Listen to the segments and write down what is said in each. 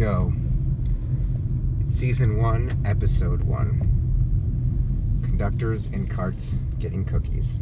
go. Season 1, Episode 1. Conductors and Karts Getting Cookies.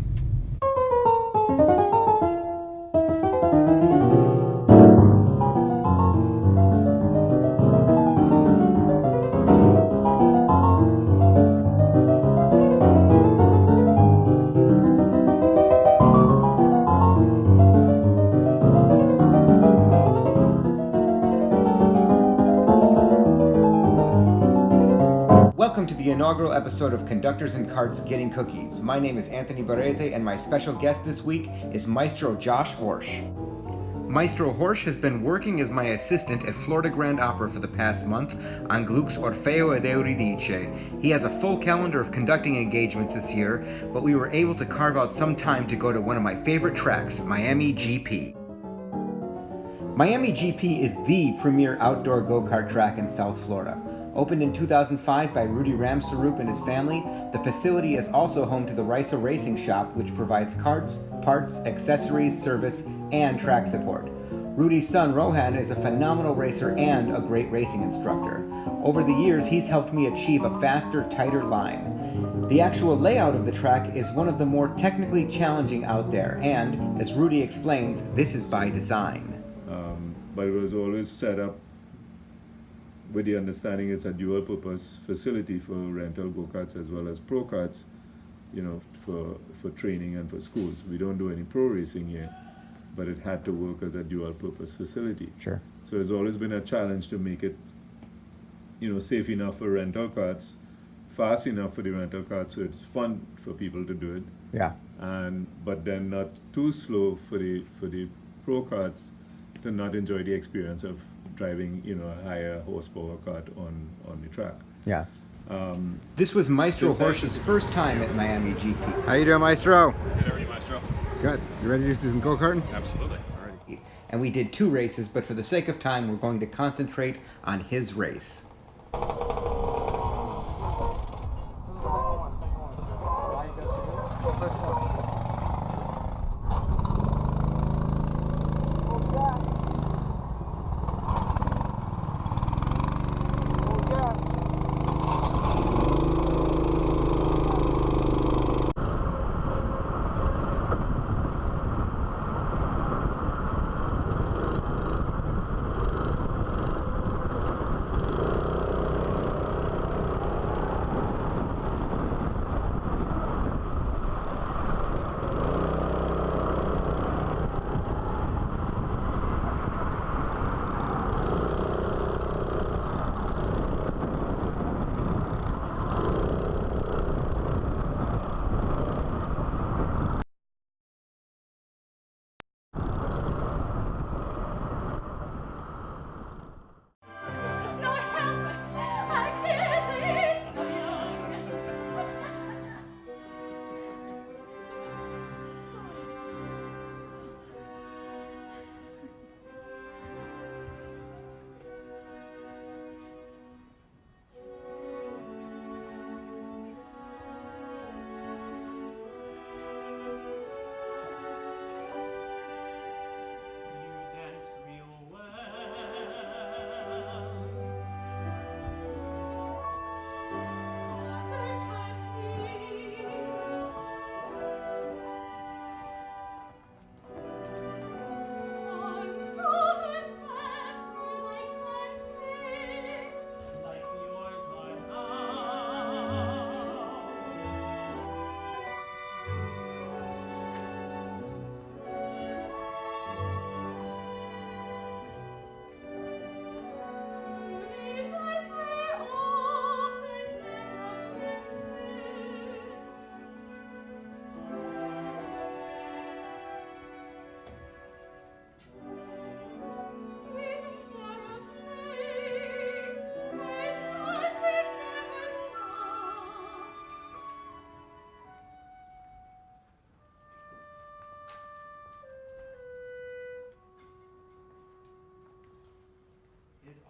Welcome to the inaugural episode of Conductors and Karts Getting Cookies. My name is Anthony Barrese, and my special guest this week is Maestro Josh Horsch. Maestro Horsch has been working as my assistant at Florida Grand Opera for the past month on Gluck's Orfeo ed Euridice. He has a full calendar of conducting engagements this year, but we were able to carve out some time to go to one of my favorite tracks, Miami GP. Miami GP is the premier outdoor go-kart track in South Florida. Opened in 2005 by Rudy Ramsarup and his family, the facility is also home to the Raceway Racing Shop, which provides karts, parts, accessories, service, and track support. Rudy's son Rohan is a phenomenal racer and a great racing instructor. Over the years, he's helped me achieve a faster, tighter line. The actual layout of the track is one of the more technically challenging out there, and, as Rudy explains, this is by design. But it was always set up with the understanding it's a dual-purpose facility for rental go-karts as well as pro karts, you know, for training and for schools. We don't do any pro racing here, but it had to work as a dual-purpose facility. Sure. So it's always been a challenge to make it, you know, safe enough for rental karts, fast enough for the rental karts, so it's fun for people to do it. Yeah. But then not too slow for the pro karts to not enjoy the experience of driving, you know, a higher horsepower kart on the track. Yeah. This was Maestro Horsch's first time at Miami GP. How you doing, Maestro? Good, how are you, Maestro? Good. You ready to do some go-karting? Absolutely. Alrighty. And we did 2 races, but for the sake of time, we're going to concentrate on his race.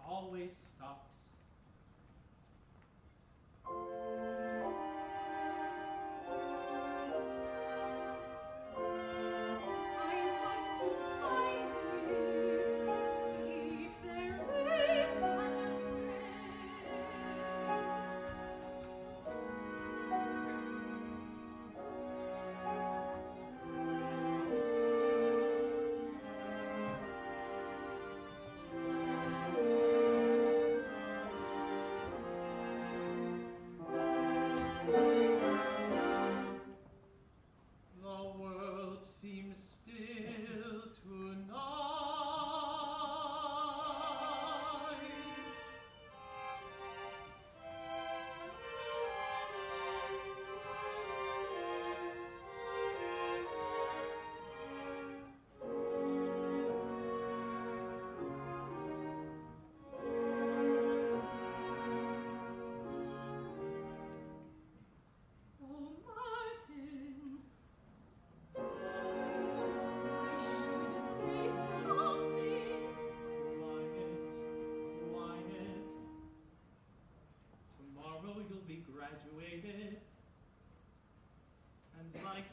Always stops. I want to find it if there is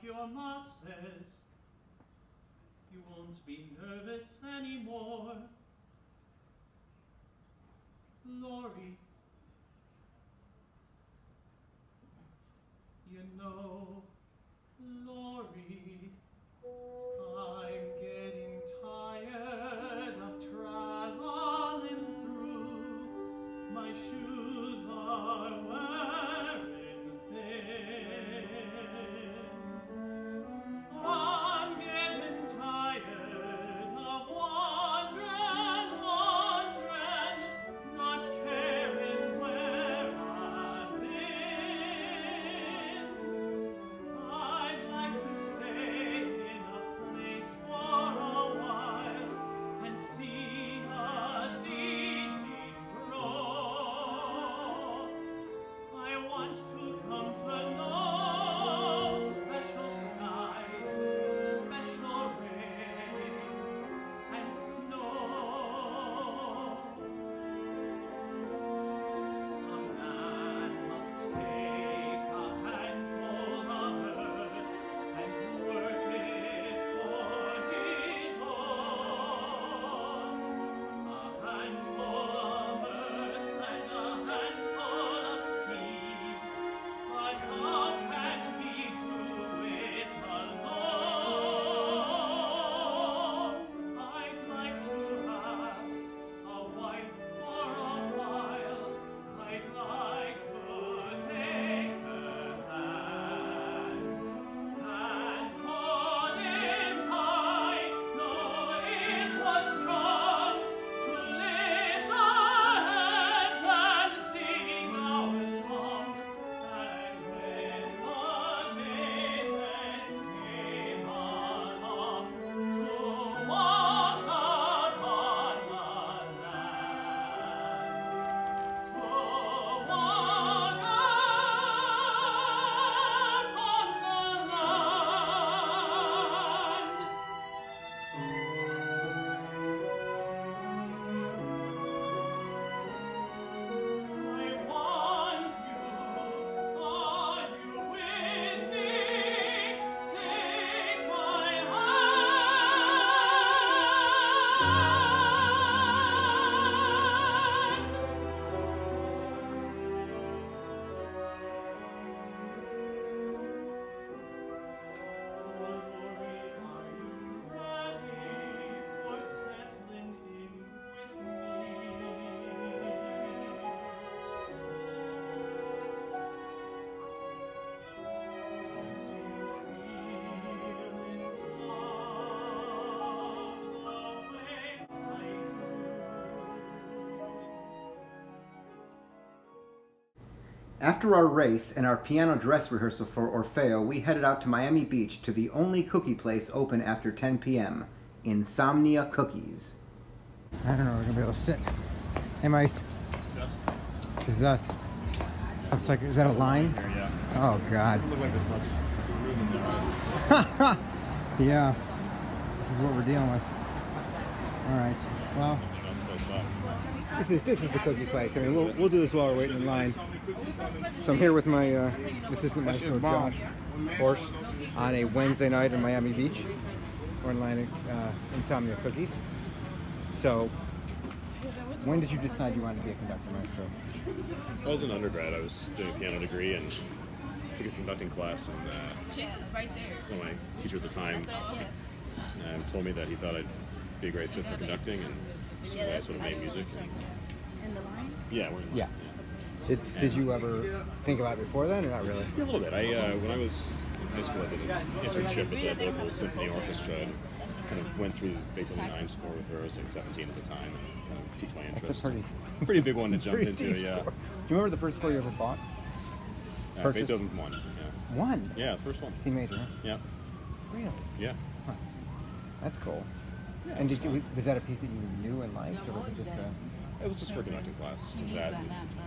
your masses. You won't be nervous anymore. Lori, you know, Lori, I'm getting tired of traveling through. My shoes are wearing thin. I'm getting tired of wandering, not caring where I've been. I'd like to stay in a place for a while and see a seedling grow. I want to come to know special skies, special rain and snow. A man must take a handful of earth and work it for his own. A handful of earth and a handful of seed, but how can he do it alone? I'd like to have a wife for a while. I'd like to take her hand and hold it tight. No, it was strong to lift our hands and sing our song. And when the days end came along, to walk out on the land. To walk out on the land. I want you, are you with me? Take my hand. Lori, are you ready for settling in with me? After our race and our piano dress rehearsal for Orfeo, we headed out to Miami Beach to the only cookie place open after 10 p.m., Insomnia Cookies. I don't know, we're gonna be able to sit. Hey, Mice. This is us. Looks like, is that a line? Yeah. Oh, God. Doesn't look like there's much room in there. Yeah. This is what we're dealing with. All right. Well, this is the cookie place. I mean, we'll do this while we're waiting in line. So I'm here with my assistant maestro, Josh Horsch, on a Wednesday night in Miami Beach. We're in line at Insomnia Cookies. So, when did you decide you wanted to be a conductor, maestro? I was an undergrad. I was doing a piano degree and took a conducting class. And Chase is right there. my teacher at the time told me that he thought I'd be a great fit for conducting, and so I sort of made music. And the lines? Yeah, we're in Yeah. Did you ever think about it before then, or not really? Yeah, a little bit. When I was in high school, I did an internship at the local symphony orchestra and kind of went through Beethoven 9 score with her. I was like 17 at the time, and kind of piqued my interest. That's a pretty big one to jump pretty into. deep Yeah, score. Do you remember the first score you ever bought? Purchased? Beethoven 1. Yeah, One? yeah, the first one. C major, huh? Yeah, Really? yeah. That's cool. Yeah, And it was was that a piece that you knew and liked, or was it just a... It was just for conducting class. It was that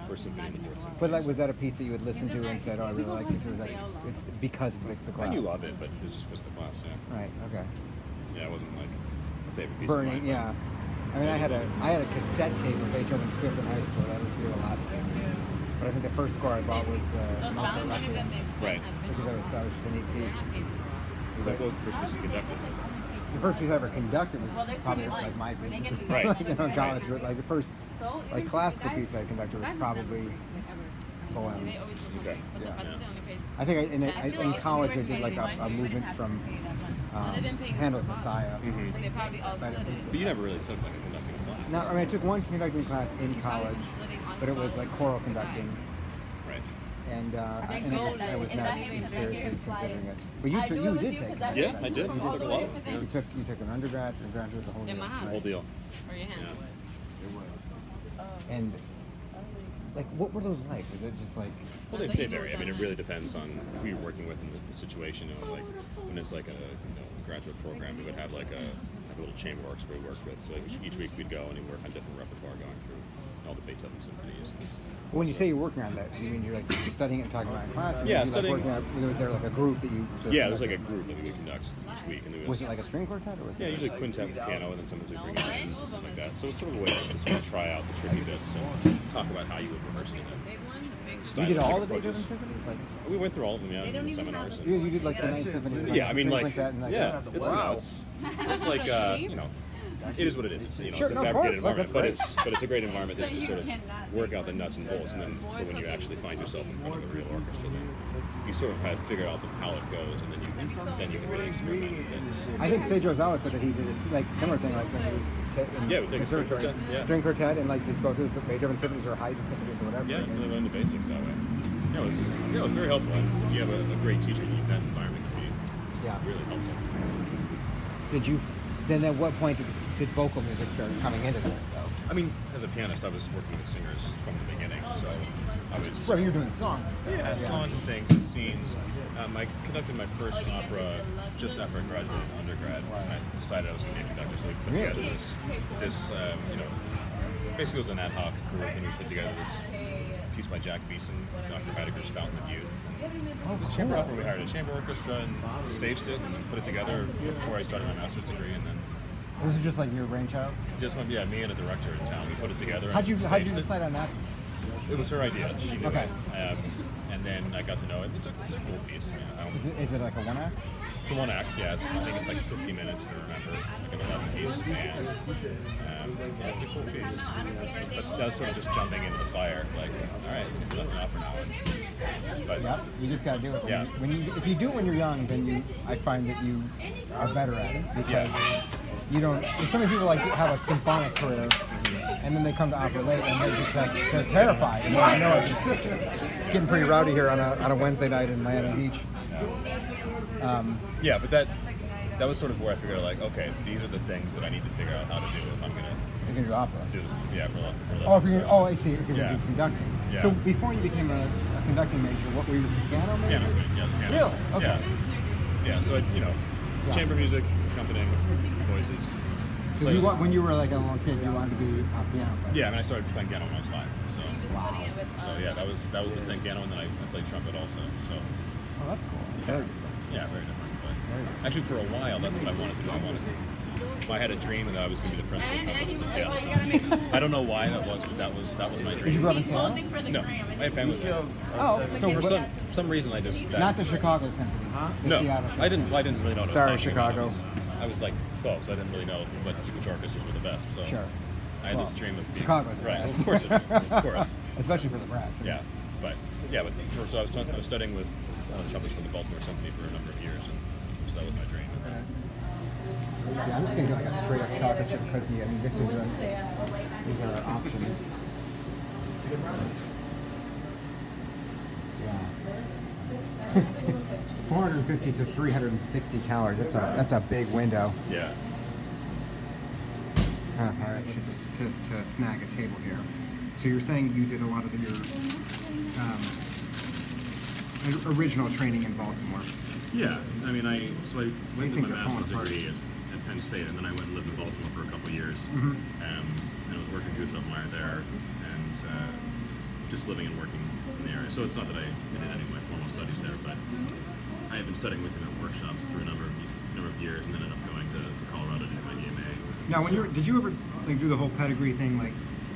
first symphony and the fourth symphony. But like, was that a piece that you would listen to and said, "Oh, I really like this," or was that because of the I class? knew of it, but it was just because of the class. Yeah, Right. Okay. yeah, it wasn't like a favorite piece. Burning. of mine, Yeah. I mean, I had a cassette tape of Beethoven's Fifth in high school. That was here a lot. But I think the first score I bought was the Mozart Requiem, Right. because that was a neat piece. was like, what was the first piece you conducted? The first piece I ever conducted Well, was they're probably taking like my lunch. They piece. get to- Right. Like, you know, in college, like the first like classical piece I conducted was probably poem. They always do Okay. something, but Yeah. they only pay. I think I feel in like if college I you were did like to pay a one, you movement wouldn't have from to pay that much. They've been paying Handel's so much. Messiah. Like, they probably all split it. But you never really took like a conducting class. No, I mean I took one conducting class in He's probably college, been splitting on but it was smaller like choral than conducting, Right. and I was Is not that even seriously fair? considering it. But you did take it. Yeah, I did. You took a lot. Yeah. You took an undergrad, and graduate, the whole In deal, my house. Whole deal. Or your hands Yeah. wet. And like, what were those like? Was it just like? Well, they vary. I mean, it really depends on who you're working with and the situation. You know, like when it's like a graduate program, we would have like a little chamber orchestra we worked with. So each week we'd go and we'd work on different repertoire, going through all the Beethoven symphonies. When you say you're working on that, you mean you're like studying it and talking about it in class? Or Yeah, you, studying- Like was there like a group that you? Sort of Yeah, it was like a conducted? group that we would conduct each week, and Was it like a string quartet or was yeah, it? usually quintet with piano, and then sometimes we bring in bands and something like that. So it was sort of a way to sort of try out the tricky bits and talk about how you would rehearse it. Big one, the big You did all the stylistic Beethoven approaches. symphonies? Like, We went through all of them, yeah, They don't in even seminars. have And, you did like the Ninth Symphony? Like yeah, I mean, string like, quintet and like yeah, that? it's, you know, it's like, you know, it is what it is. It's, you know, Sure, it's a no, of fabricated course, environment, that's but it's a great environment just to sort of work out the nuts and bolts, and then so when you actually find yourself in front of a real orchestra, then you sort of had to figure out how it goes, and then you can really experiment with it. I think Sage Rosales said that he did a like similar thing, like when he was in Yeah, we take a string conservatory, quartet, yeah. string quartet, and like just go through the Beethoven symphonies or Haydn symphonies or whatever. Yeah, And- really learn the basics that way. Yeah, it was very helpful, and if you have a great teacher, that environment can be yeah. really helpful. Did you? Then at what point did vocal music start coming into that? Though? I mean, as a pianist, I was working with singers from the beginning, so I was Well, you're doing songs. And stuff, yeah, right? songs and things and scenes. I conducted my first opera just after I graduated undergrad, and I decided I was going to be a conductor. So we put together this you know, basically it was an ad hoc group, and we put together this piece by Jack Beeson, Dr. Heidegger's Fountain of Youth. And this chamber opera, we hired a chamber orchestra and staged it and put it together before I started my master's degree, and then This is just like your brainchild. just went, yeah, me and a director in town, we put it together. How'd you and staged it. decide on that? It was her idea. She knew Okay. it. And then I got to know it. It's a cool piece. I mean, Is it like a one act? it's a one act, yeah. I think it's like 50 minutes, if I remember, like an 11 piece. And yeah, it's a cool piece. But that was sort of just jumping into the fire. Like, all right, we can do nothing opera now. But Yep. You just gotta do it. Yeah. When you if you do it when you're young, then I find that you are better at it because you don't. So many people like have a symphonic career, and then they come to opera late, and they're just like they're terrified. And I know it's getting pretty rowdy here on a Wednesday night in Miami Beach. yeah, but that was sort of where I figured, like, okay, these are the things that I need to figure out how to do if I'm going to You're gonna do opera. do this, yeah, for a living. Oh, if you're, So, oh, I see. If you're Yeah. gonna do conducting. Yeah. So before you became a conducting major, what were you? The piano major? pianist, yeah, the pianist. Really? Okay. Yeah, so, Yeah. chamber music, accompanying voices. So you want, when you were like a little kid, you wanted to be a piano player. Yeah, I mean, I started playing piano when I was 5, so. Wow. So yeah, that was the thing, piano, and then I played trumpet also. So Oh, that's cool. Very good. yeah, very different. But Very good. actually, for a while, that's what I wanted to do. I had a dream that I was going to be the principal trumpet of the Seattle Symphony. I don't know why that was, but that was my Did you dream. grow up in Seattle? Posing for the No, gram. my family. Oh, so For some reason, I just not the Chicago Symphony. The no, Seattle I Symphony. didn't really know. What Sorry, I was taking. Chicago. I was like 12, so I didn't really know which orchestras were the best. So Sure. I had this Well, dream of being Chicago's the right. best. Of course, it is. Of course. Especially for the brass. Yeah, but so I was studying with trumpets from the Baltimore Symphony for a number of years, and so that was my dream. Yeah, I'm just gonna get like a straight up chocolate chip cookie. I mean, these are options. Yeah. 450 to 360 calories. That's a big window. Yeah. All right, let's to snag a table here. So you're saying you did a lot of your original training in Baltimore. Yeah, I mean, I you went think to you're my falling master's apart? degree at Penn State, and then I went and lived in Baltimore for a couple of years, and I was working at Gustav Meyer there, and just living and working in the area. So it's not that I did any of my formal studies there, but I had been studying with him at workshops through a number of years, and then ended up going to Colorado to do my EMA. Now, did you ever like do the whole pedigree thing, like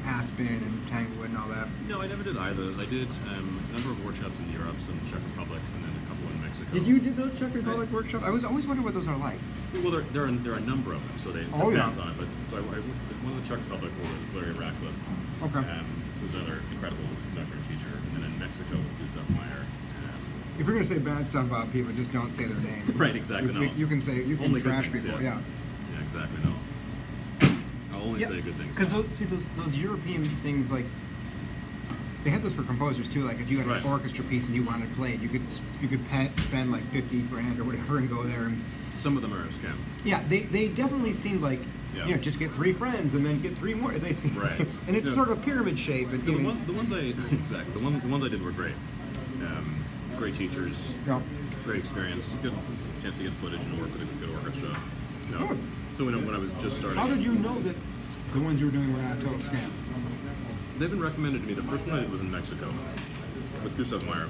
Aspen and Tanglewood and all that? No, I never did either of those. I did a number of workshops in Europe, some Czech Republic, and then a couple in Mexico. Mexico. Did you do those Czech Republic workshops? I was always wondering what those are like. Well, there are a number of them, so they Oh, yeah. depends on it. But so one of the Czech Republic was Larry Ratcliffe, Okay. who's another incredible conductor and teacher, and then in Mexico, Gustav Meyer. If you're gonna say bad stuff about people, just don't say their name. Right, exactly. You, No. you can say you can Only good trash things, people. yeah. Yeah. Yeah, exactly. No, I'll only say good things. Because those European things, like, they had those for composers too. Like if you had Right. an orchestra piece and you wanted to play it, you could spend like 50 grand or whatever and go there and Some of them are a scam. yeah, they definitely seemed like Yeah. you know, just get 3 friends and then get 3 more. They seem Right. and it's Yeah. sort of pyramid shape. And, you know, The ones I exactly the ones I did were great. Great teachers, yeah. great experience, good chance to get footage and work with a good orchestra. You know. Good. So when I was just starting, How did you know that the ones you were doing were not a total scam? they've been recommended to me. The first one I did was in Mexico with Gustav Meyer.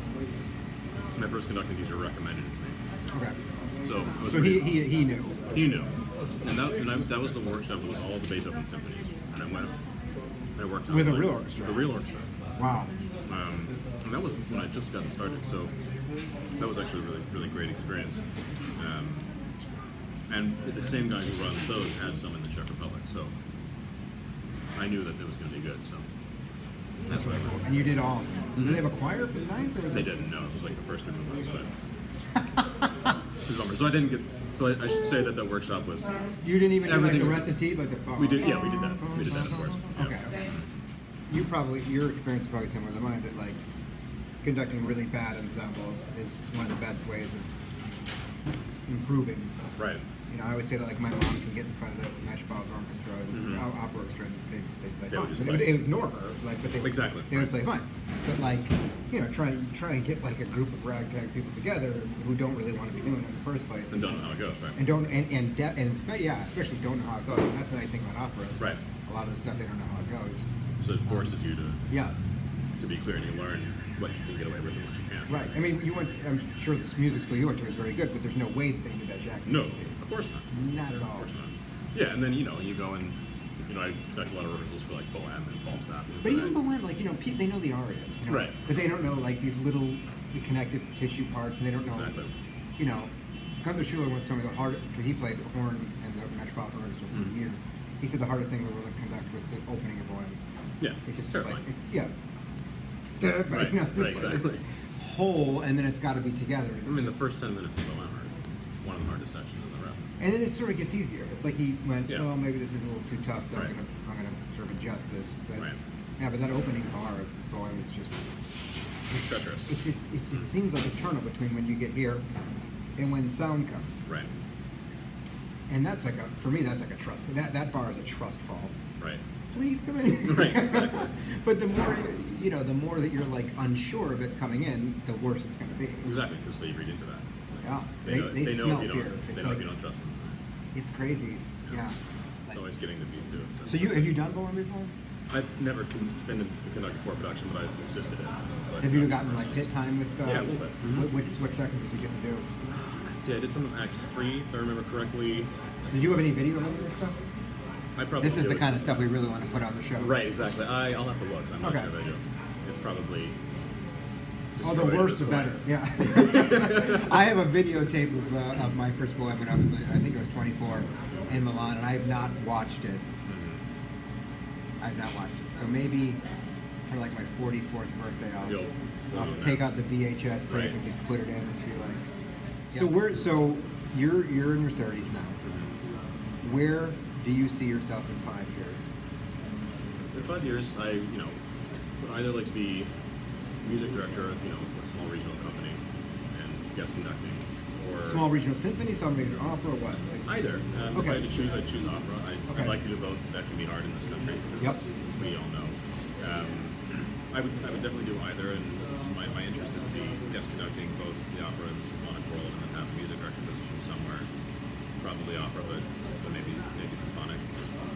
My first conducting teacher recommended it to me. Okay. So I was So pretty- he knew. He knew, and that was the workshop that was all the Beethoven symphonies, and I went. I worked on With a like, real orchestra? The real orchestra. Wow. And that was when I just gotten started, so that was actually a really, really great experience. And the same guy who runs those had some in the Czech Republic, so I knew that it was going to be good. So that's what I went. And you did all of them. Did they have a choir for the ninth? Or was They it- didn't know. It was like the first 2 months, but it was a bummer. So I didn't get. So I should say that the workshop was. You didn't even do like Everything the was- recitative, like the. We did. Yeah, we did that. We did that, of course. Yeah. Okay. Your experience is probably similar to mine. That like conducting really bad ensembles is one of the best ways of improving. Right. You know, I always say that like my mom can get in front of the Metropolitan Orchestra, and opera orchestra, and they play They would fine. just But play. they would ignore her, like, but they Exactly. they would play fine. But like, you know, try and get like a group of ragtag people together who don't really want to be doing it in the first place, And don't know how it goes, right? and don't especially don't know how it goes. And that's the nice thing about opera. Right. A lot of the stuff they don't know how it goes. So it forces you Yeah. to be clear and you learn what you can get away with and what you can't. Right. I mean, I'm sure this music school you went to is very good, but there's no way that they knew that Jack. No, of course not. Not at all. Of course not. Yeah, and then you go and I conduct a lot of rehearsals for like Bohem and Falstaff. But even Bohem, like, you know, they know the arias, you know? Right. But they don't know like these little connective tissue parts, and they don't know, Exactly. you know. Gunther Schuller once told me the hard because he played horn in the Metropolitan Orchestra for Mm-hmm. years. He said the hardest thing we were to conduct was the opening of Bohem. Yeah, It's just terrifying. like yeah. But, Right, you know, right, this exactly. whole, and then it's got to be together. I mean, the first 10 minutes of Bohem are one of the hardest sections in the round. And then it sort of gets easier. It's like he went, Yeah. well, maybe this is a little too tough, so Right. I'm gonna sort of adjust this. But Right. yeah, but that opening bar of Bohem is just, It's treacherous. it's just, it seems like a turtle between when you get here and when sound comes. Right, And that's like for me, that's like a trust. That bar is a trust fall. right. Please come in. Right, exactly. But the more, you know, the more that you're like unsure of it coming in, the worse it's going to be. Exactly, because they read into that. Yeah, They know, they know smell if you fear. don't. They It's know like, if you don't trust them. it's crazy. Yeah. It's always getting the beat too. So have you done Bohem before? I've never been a conductor for production, but I've assisted in it. So Have you gotten like pit time with? Yeah, a little bit. Which seconds did you get to do? See, I did some of Act 3, if I remember correctly. Did you have any video of this stuff? I probably This is do. the kind of stuff we really want to put on the show. Right, exactly. I'll have to look. I'm not Okay. sure if I do. It's probably. Oh, the destroyed at worse this the point. better. Yeah. I have a videotape of my first Bohem when I was, I think I was 24, in Milan, and I have not watched it. I have not watched it. So maybe for like my 44th birthday, I'll take out the VHS tape Right. and just put it in and be like. So you're in your 30s now. Where do you see yourself in 5 years? In 5 years, I would either like to be music director of a small regional company and guest conducting, or Small regional symphony, some major opera, what? Like, either. If Okay. I had to choose, I'd choose opera. Okay. I'd like to do both. That can be hard in this country because we all know. I would definitely do either, and so my interest is to be guest conducting both the opera and the symphonic world, and then have a music director position somewhere, probably opera, but maybe symphonic.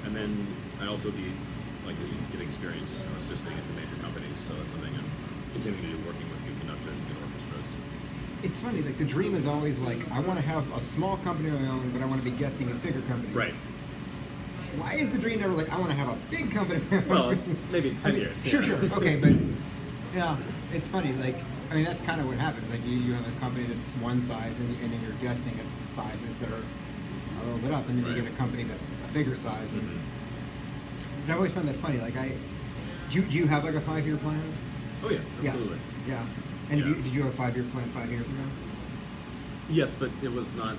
And then I also like to get experience assisting at the major companies, so that's something I'm continuing to do, working with good conductors and good orchestras. It's funny, like the dream is always like, I want to have a small company of my own, but I want to be guesting at bigger companies. Right. Why is the dream never like, I want to have a big company of my Well, own? maybe in 10 years. Sure, yeah. sure. Okay, but yeah, it's funny. Like I mean, that's kind of what happens. Like you have a company that's one size, and then you're guessing at sizes that are a little bit up, and then you Right. get a company that's a bigger size. And Mm-hmm. I always found that funny. Like do you have like a 5-year plan? Oh yeah, absolutely. Yeah. And Yeah. did you have a 5-year plan 5 years ago? Yes, but it was not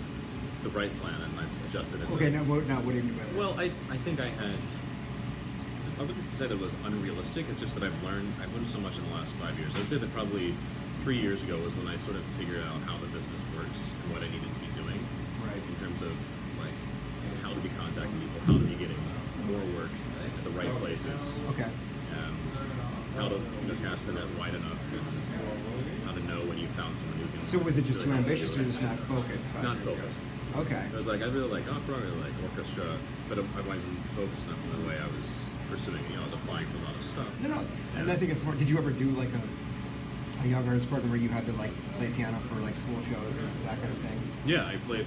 the right plan, and I've adjusted it. Okay, now what do you mean by that? Well, I think I wouldn't say that it was unrealistic. It's just that I've learned so much in the last 5 years. I'd say that probably 3 years ago was when I sort of figured out how the business works and what I needed to be doing. Right. In terms of like how to be contacting people, how to be getting more work at the right places, Okay. how to cast the net wide enough, and how to know when you found someone who can. So was it just too really help ambitious you. or just not focused? 5 Not years ago? focused. Okay. I was like, I really like opera, I really like orchestra, but I wasn't focused enough in the way I was pursuing. I was applying for a lot of stuff. No. And I think it's more. Did you ever do like a young artist program where you had to like play piano for like school shows and that kind of thing? Yeah, I played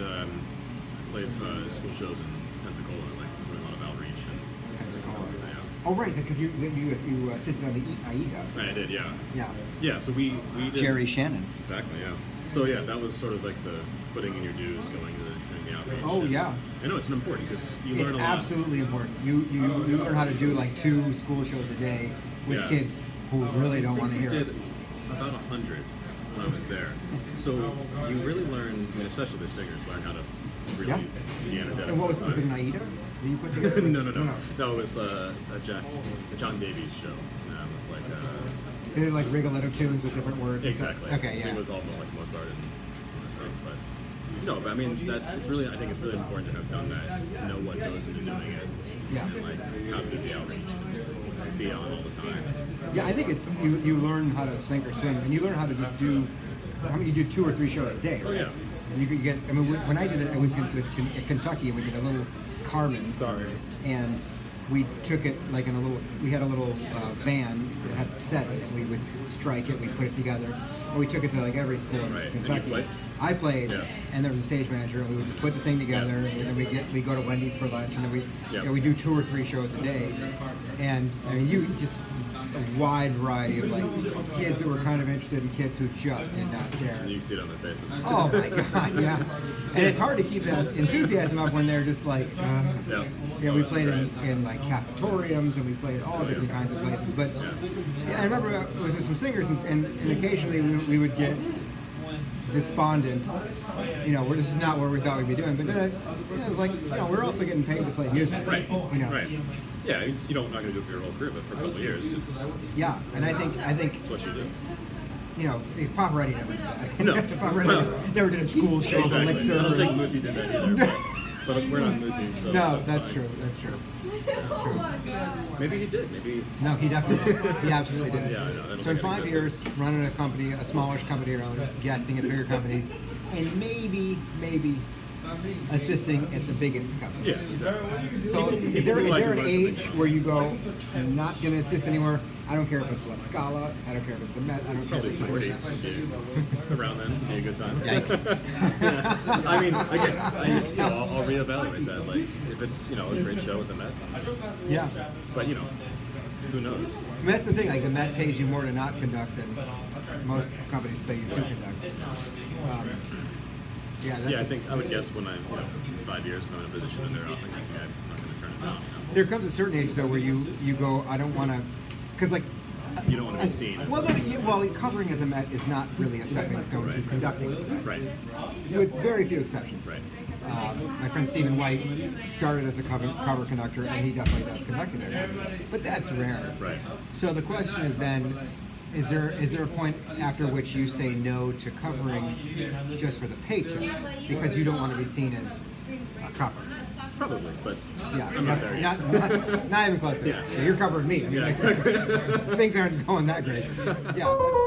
school shows in Pensacola, like doing a lot of outreach and Pensacola. yeah. Oh right, because you assisted on the AIDA. I did, yeah. Yeah. Yeah, so we did Jerry Shannon. exactly, yeah. So yeah, that was sort of like the putting in your dues, doing the outreach. Oh and yeah. I know it's an important because you It's learn a lot. absolutely important. You learn how to do like 2 school shows a day with Yeah. kids who really don't want to We hear it. did about 100 when I was there. So you really learn, I mean, especially the singers, learn how to really Yeah. be energetic. And what was all it the an time. AIDA that you put together? No. No, it was a John Davies show. It was like They did like Rigoletto tunes with different words. exactly. Okay, yeah. It was all about like Mozart and stuff, but no. But I mean, it's really. I think it's really important to have done that. Know what goes into doing it. Yeah. And like how to do the outreach and be on all the time. Yeah, I think it's you learn how to sink or swim, and you learn how to just do. I mean, you do 2 or 3 shows a day, right? Oh, yeah. And you could get. I mean, when I did it, it was in Kentucky, and we did a little Carmen. Sorry. And we took it like in a little. We had a little van that had set it, and we would strike it, we put it together, and we took it to like every school in Right. And you Kentucky. played? I played, Yeah. and there was a stage manager, and we would put the thing together, and then we go to Wendy's for lunch, and then Yeah. we do 2 or 3 shows a day, and I mean you just a wide variety of like kids that were kind of interested and kids who just did not care. And you see it on their faces. Oh my god, yeah. And it's hard to keep that enthusiasm up when they're just like, Yeah. yeah, we That's played great. in like cafetoriums and we played all different kinds of places. But yeah, I remember it was with some singers and occasionally we would get despondent. This is not what we thought we'd be doing. But then it was like, we're also getting paid to play music. Right. You know. Right. Yeah, I mean, you don't not going to do it for your whole career, but for a couple of years, it's Yeah, and I think what you do. Pavarotti never did that. No. Pavarotti Well, never did a school show, Exactly. like I don't server. think Muti did that either. But we're not Muti, so No, that's that's fine. true. That's true. Maybe he did. Maybe. No, he definitely, he absolutely did. Yeah, I know. I don't So in think it 5 existed. years, running a company, a smallish company around, guesting at bigger companies, and maybe assisting at the biggest company. Yeah, exactly. So is there Like an most age things. where you go, I'm not going to assist anymore? I don't care if it's La Scala. I don't care if it's the Met. I don't care Probably if it's 40. Around then, would be a good time. Yikes. I mean, again, I'll reevaluate that. Like, if it's a great show with the Met, Yeah. but who knows? I mean, that's the thing. Like the Met pays you more to not conduct than most companies pay you to conduct. Yeah, that's Yeah, I think I would guess when I'm 5 years and I'm in a position and they're offering that, I'm not going to turn it down. there comes a certain age though where you go, I don't want to, because like. You don't want to be seen. As Well, covering at the Met is not really a stepping stone to Right. conducting at the Met, Right. with very few exceptions. Right. My friend Stephen White started as a cover conductor, and he definitely does conducting there. But that's rare. Right. So the question is then, is there a point after which you say no to covering just for the paycheck because you don't want to be seen as a cover? Probably, but Yeah, I'm not there yet. not even close. Yeah. So you're covering me. I mean, Yeah, exactly. things aren't going that great. Yeah. That's